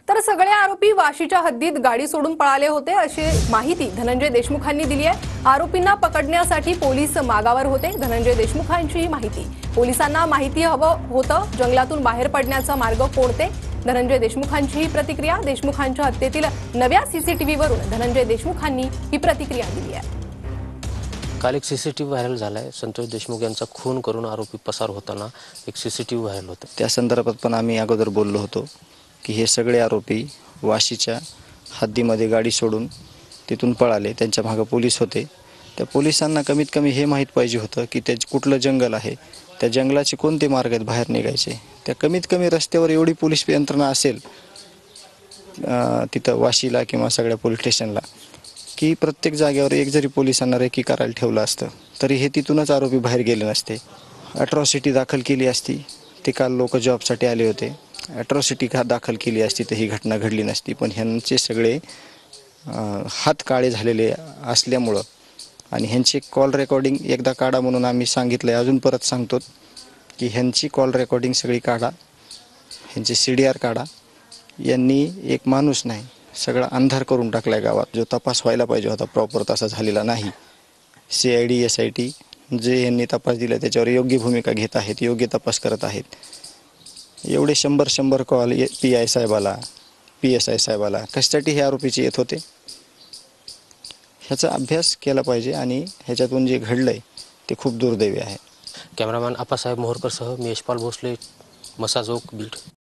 तर सगळे आरोपी वाशीच्या हद्दीत गाडी सोडून पळाले होते अशी माहिती धनंजय देशमुखांनी दिली आहे। आरोपींना पकडण्यासाठी पोलीस मागावर होते। धनंजय देशमुखांची ही माहिती, पोलिसांना माहिती हवं होतं जंगलातून बाहेर पडण्याचा मार्ग कोणते। धनंजय देशमुखांची ही प्रतिक्रिया। देशमुखांच्या हत्येतील नव्या सीसीटीव्हीवरून धनंजय देशमुखांनी ही प्रतिक्रिया दिली आहे। काल एक सीसीटीव्ही व्हायरल झालाय। संतोष देशमुख यांचा खून करून आरोपी पसार होताना एक सीसीटीव्ही व्हायरल होता। त्या संदर्भात पण आम्ही अगोदर बोललो होतो की हे सगळे आरोपी वाशीच्या हद्दीमध्ये गाडी सोडून तिथून पळाले। त्यांच्या मागे पोलीस होते। त्या पोलिसांना कमीत कमी हे माहीत पाहिजे होतं की ते कुठलं जंगल आहे, त्या जंगलाचे कोणते मार्ग आहेत बाहेर निघायचे। त्या कमीत कमी रस्त्यावर एवढी पोलीस यंत्रणा असेल तिथं वाशीला किंवा सगळ्या पोलीस स्टेशनला की प्रत्येक जागेवर एक जरी पोलिसांना रेकी करायला ठेवलं असतं तरी हे तिथूनच आरोपी बाहेर गेले नसते। अट्रॉसिटी दाखल केली असती, ते काल लोक जॉबसाठी आले होते, अट्रॉसिटी दाखल केली असती तर ही घटना घडली नसती। पण ह्यांचे सगळे हात काळे झालेले असल्यामुळं आणि ह्यांची कॉल रेकॉर्डिंग एकदा काढा म्हणून आम्ही सांगितलं, अजून परत सांगतो की ह्यांची कॉल रेकॉर्डिंग सगळी काढा, ह्यांची CDR काढा। यांनी एक माणूस नाही, सगळा अंधार करून टाकला आहे गावात। जो तपास व्हायला पाहिजे होता प्रॉपर तसा झालेला नाही। CID SIT जे यांनी तपास दिला त्याच्यावर योग्य भूमिका घेत आहेत, योग्य तपास करत आहेत। एवढे 100 कॉल PI साहेबाला, PSI साहेबाला कशासाठी हे आरोपीचे येत होते, ह्याचा अभ्यास केला पाहिजे आणि ह्याच्यातून जे घडलंय ते खूप दुर्दैवी आहे। कॅमेरामॅन आप्पासाहेब मोहोरकरसह मी यशपाल भोसले, मसाजोग, बीड।